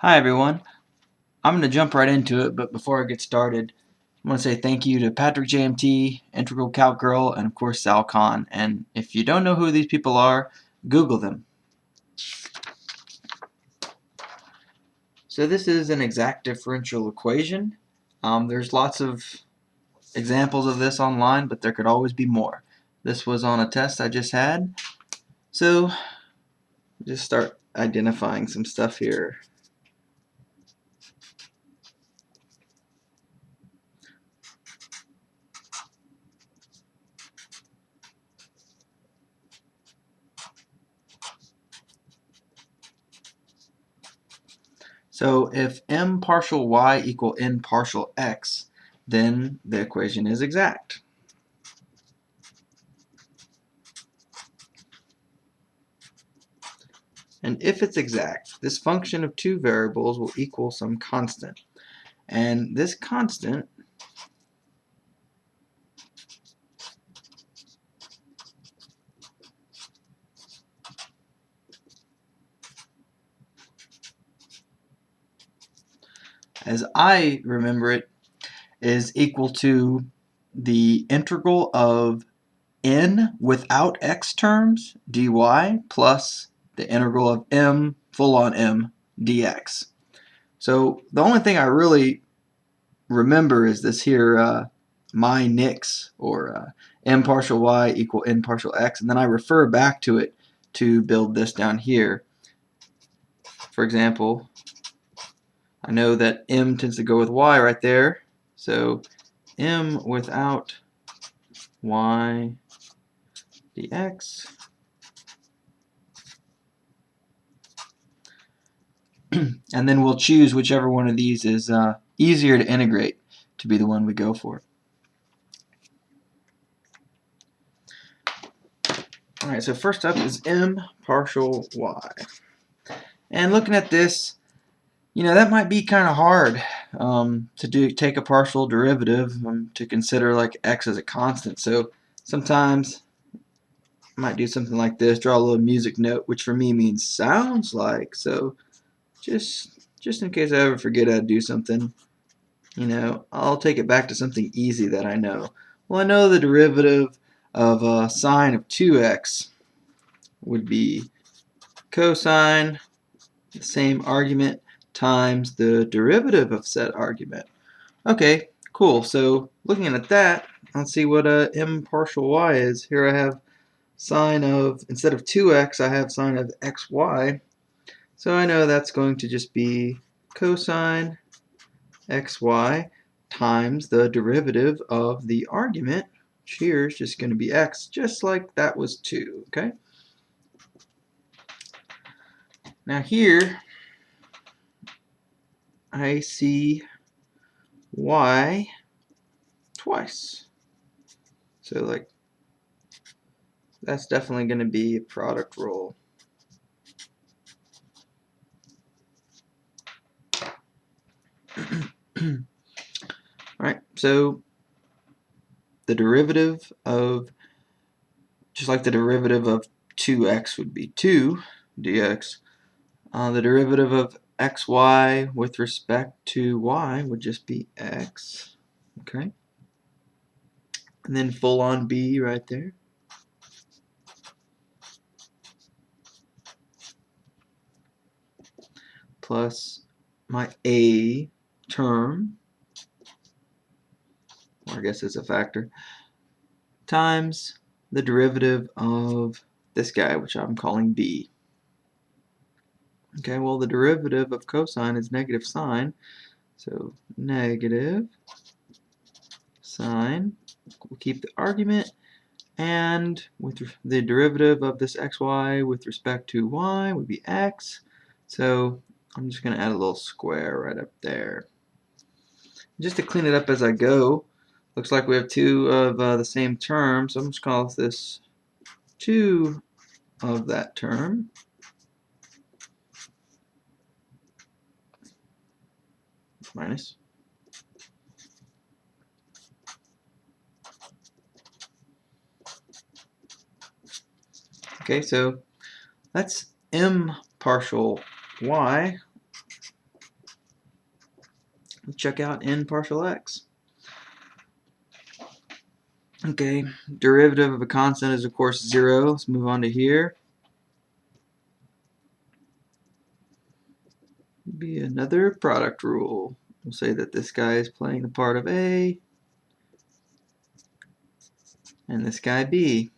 Hi everyone. I'm going to jump right into it, but before I get started, I want to say thank you to Patrick JMT, Integral Calc Girl, and of course Sal Khan. And if you don't know who these people are, Google them. So this is an exact differential equation. There's lots of examples of this online, but there could always be more. This was on a test I just had. So just start identifying some stuff here. So if m partial y equal n partial x, then the equation is exact. And if it's exact, this function of two variables will equal some constant. And this constant as I remember it, is equal to the integral of n without x terms dy plus the integral of m full on m dx. So the only thing I really remember is this here my nix, or m partial y equal n partial x, and then I refer back to it to build this down here. For example, I know that m tends to go with y right there, so m without y dx and then we'll choose whichever one of these is easier to integrate to be the one we go for. Alright, so first up is m partial y. And looking at this, you know, that might be kind of hard to take a partial derivative to consider like x as a constant. So sometimes I might do something like this, draw a little music note, which for me means sounds like. So just in case I ever forget how to do something, you know, I'll take it back to something easy that I know. Well, I know the derivative of sine of 2x would be cosine, the same argument, times the derivative of said argument. Okay, cool. So looking at that, let's see what m partial y is. Here I have sine of, instead of 2x, I have sine of xy. So I know that's going to just be cosine xy times the derivative of the argument, which here is just going to be x, just like that was 2. Okay. Now here I see y twice. So like that's definitely going to be a product rule. Alright, so the derivative of, just like the derivative of 2x would be 2 dx, the derivative of xy with respect to y would just be x. Okay. And then full on b right there. Plus my a term, or I guess it's a factor, times the derivative of this guy, which I'm calling b. Okay, well the derivative of cosine is negative sine, so negative sine, we'll keep the argument, and with the derivative of this xy with respect to y would be x, so I'm just going to add a little square right up there. Just to clean it up as I go, looks like we have two of the same term, so I'm just going to call this 2 of that term. Minus. Okay, so that's m partial y. Let's check out n partial x. Okay, derivative of a constant is of course 0. Let's move on to here. Be another product rule. We'll say that this guy is playing the part of A and this guy B.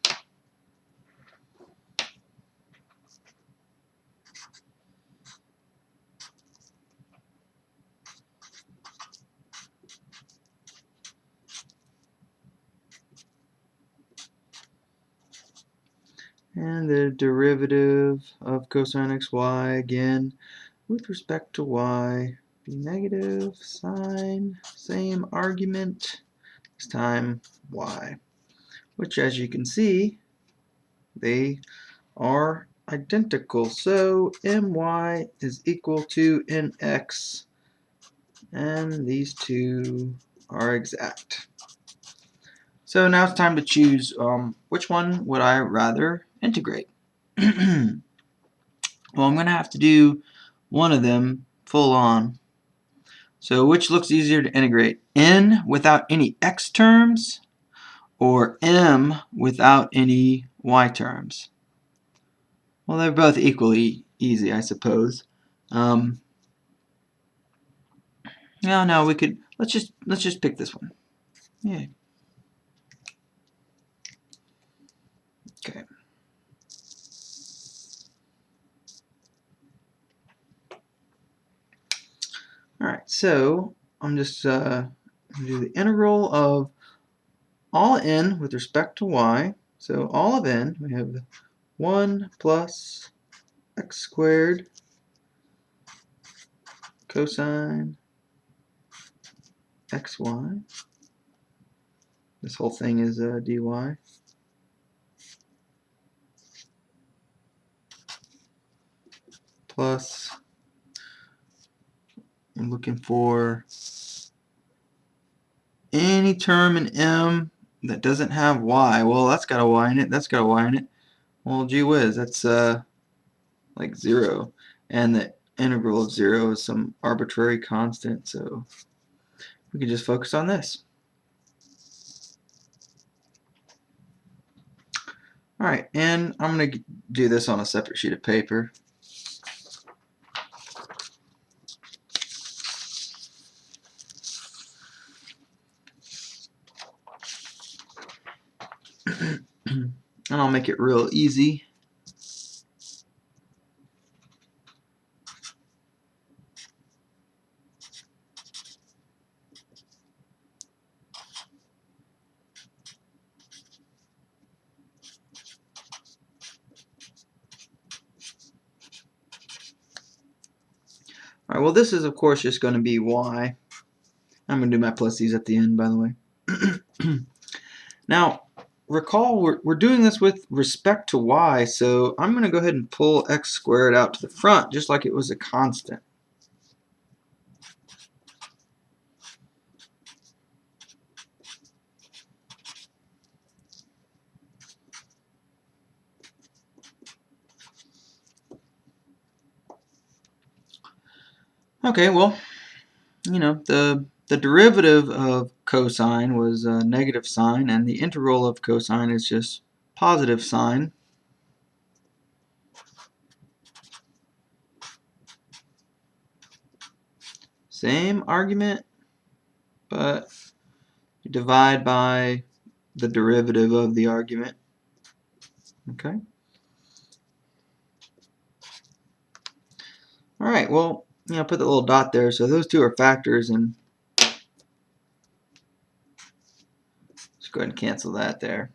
And the derivative of cosine xy, again, with respect to y, be negative, sine, same argument, this time y. Which, as you can see, they are identical. So my is equal to nx, and these two are exact. So now it's time to choose which one would I rather integrate. Well, I'm going to have to do one of them full on. So which looks easier to integrate? N without any x terms or m without any y terms? Well, they're both equally easy, I suppose. No, we could let's just pick this one. Yeah. Okay. All right. So I'm just going to do the integral of all n with respect to y. So all of n, we have 1 plus x squared cosine xy. This whole thing is dy. Plus, I'm looking for any term in m that doesn't have y. Well, that's got a y in it. That's got a y in it. Well, gee whiz, that's like 0. And the integral of 0 is some arbitrary constant, so we can just focus on this. Alright, and I'm going to do this on a separate sheet of paper. And I'll make it real easy. Alright, well this is of course just going to be y. I'm going to do my pluses at the end, by the way. Now, recall we're doing this with respect to y, so I'm going to go ahead and pull x squared out to the front just like it was a constant. Okay, well, you know, the derivative of cosine was negative sine, and the integral of cosine is just positive sine. Same argument, but you divide by the derivative of the argument. Okay. All right, well, you know, put the little dot there, so those two are factors, and just go ahead and cancel that there.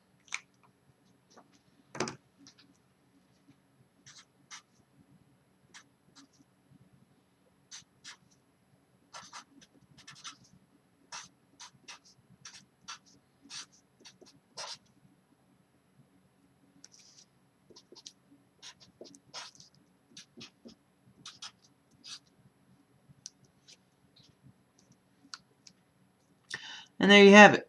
And there you have it.